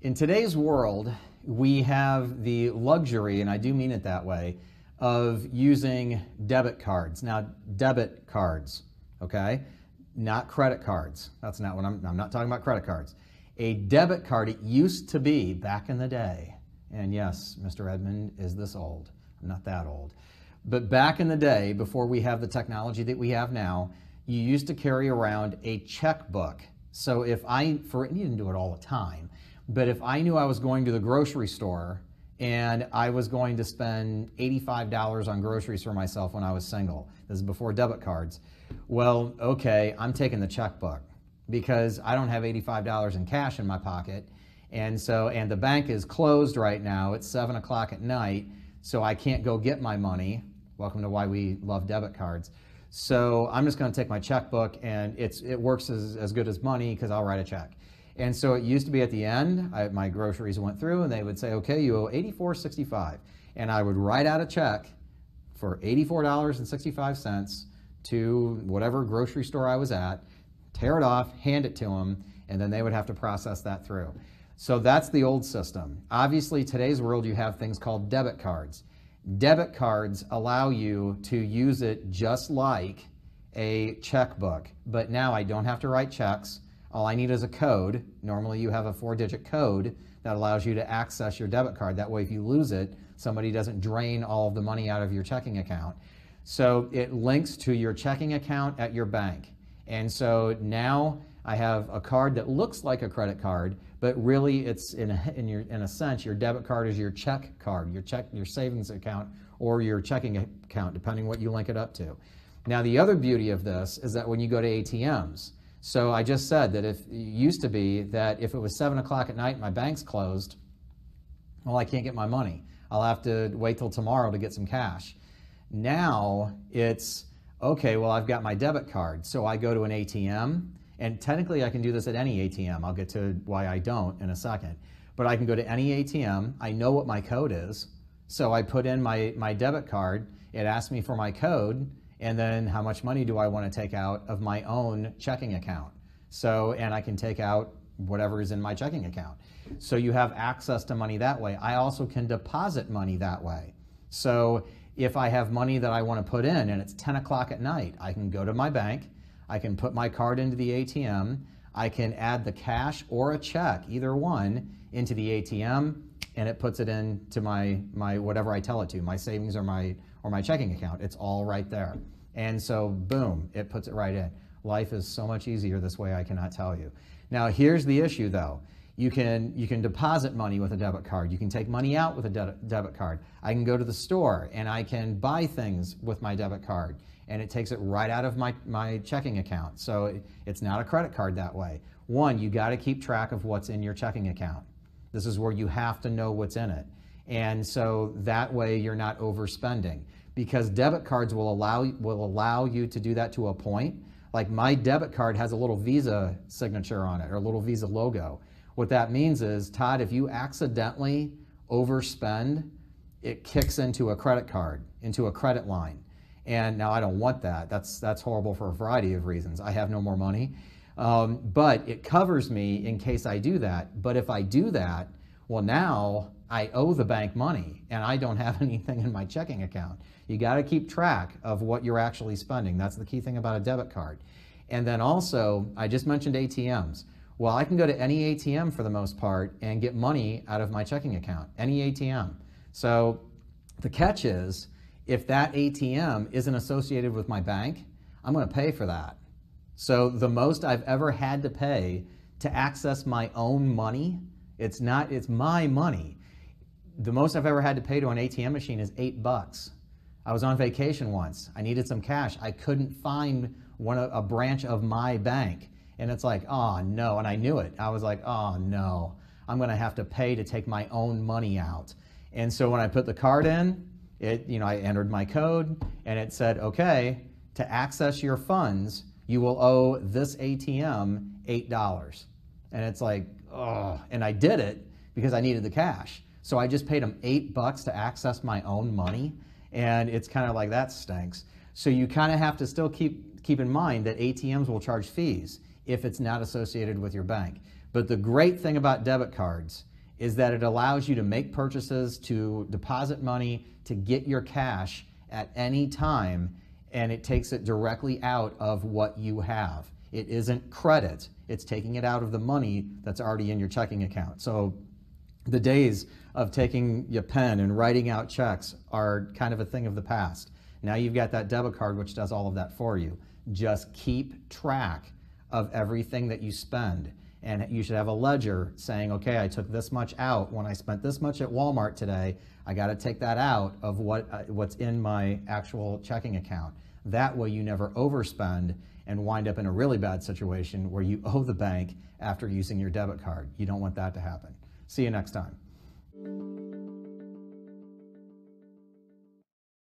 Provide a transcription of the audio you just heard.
In today's world, we have the luxury, and I do mean it that way, of using debit cards. Now, debit cards, okay? Not credit cards. That's not what I'm not talking about credit cards. A debit card, it used to be back in the day, and yes, Mr. Edmund is this old. I'm not that old. But back in the day, before we have the technology that we have now, you used to carry around a checkbook. So if you didn't do it all the time, but if I knew I was going to the grocery store and I was going to spend $85 on groceries for myself when I was single, this is before debit cards, well, okay, I'm taking the checkbook because I don't have $85 in cash in my pocket. And the bank is closed right now. It's 7 o'clock at night, so I can't go get my money. Welcome to why we love debit cards. So I'm just going to take my checkbook, and it works as good as money because I'll write a check. And so it used to be at the end, my groceries went through, and they would say, okay, you owe $84.65. And I would write out a check for $84.65 to whatever grocery store I was at, tear it off, hand it to them, and then they would have to process that through. So that's the old system. Obviously, today's world, you have things called debit cards. Debit cards allow you to use it just like a checkbook, but now I don't have to write checks. All I need is a code. Normally you have a 4-digit code that allows you to access your debit card. That way if you lose it, somebody doesn't drain all of the money out of your checking account. So it links to your checking account at your bank. And so now I have a card that looks like a credit card, but really it's in a sense, your debit card is your check card, your savings account or your checking account, depending what you link it up to. Now the other beauty of this is that when you go to ATMs, so I just said that it used to be that if it was 7 o'clock at night and my bank's closed, well, I can't get my money. I'll have to wait till tomorrow to get some cash. Now it's, okay, well, I've got my debit card. So I go to an ATM, and technically I can do this at any ATM. I'll get to why I don't in a second. But I can go to any ATM. I know what my code is. So I put in my debit card. It asks me for my code, and then how much money do I want to take out of my own checking account. And I can take out whatever is in my checking account. So you have access to money that way. I also can deposit money that way. So if I have money that I want to put in and it's 10 o'clock at night, I can go to my bank, I can put my card into the ATM, I can add the cash or a check, either one, into the ATM, and it puts it into my whatever I tell it to, my savings or my checking account. It's all right there. And so boom, it puts it right in. Life is so much easier this way, I cannot tell you. Now here's the issue though. You can deposit money with a debit card. You can take money out with a debit card. I can go to the store and I can buy things with my debit card, and it takes it right out of my checking account. So it's not a credit card that way. One, you got to keep track of what's in your checking account. This is where you have to know what's in it. And so that way you're not overspending, because debit cards will allow you to do that to a point. Like my debit card has a little Visa signature on it, or a little Visa logo. What that means is, Todd, if you accidentally overspend, it kicks into a credit card, into a credit line. And now I don't want that. That's horrible for a variety of reasons. I have no more money. But it covers me in case I do that. But if I do that, well, now I owe the bank money and I don't have anything in my checking account. You got to keep track of what you're actually spending. That's the key thing about a debit card. And then also, I just mentioned ATMs. Well, I can go to any ATM for the most part and get money out of my checking account, any ATM. So the catch is, if that ATM isn't associated with my bank, I'm going to pay for that. So the most I've ever had to pay to access my own money, it's my money. The most I've ever had to pay to an ATM machine is $8. I was on vacation once. I needed some cash. I couldn't find a branch of my bank. And it's like, oh no, and I knew it. I was like, oh no, I'm going to have to pay to take my own money out. And so when I put the card in, I entered my code, and it said, okay, to access your funds, you will owe this ATM $8. And it's like, oh, and I did it because I needed the cash. So I just paid them $8 to access my own money, and it's kind of like, that stinks. So you kind of have to still keep in mind that ATMs will charge fees if it's not associated with your bank. But the great thing about debit cards is that it allows you to make purchases, to deposit money, to get your cash at any time, and it takes it directly out of what you have. It isn't credit, it's taking it out of the money that's already in your checking account. So the days of taking your pen and writing out checks are kind of a thing of the past. Now you've got that debit card which does all of that for you. Just keep track of everything that you spend. And you should have a ledger saying, okay, I took this much out. When I spent this much at Walmart today, I got to take that out of what's in my actual checking account. That way you never overspend and wind up in a really bad situation where you owe the bank after using your debit card. You don't want that to happen. See you next time.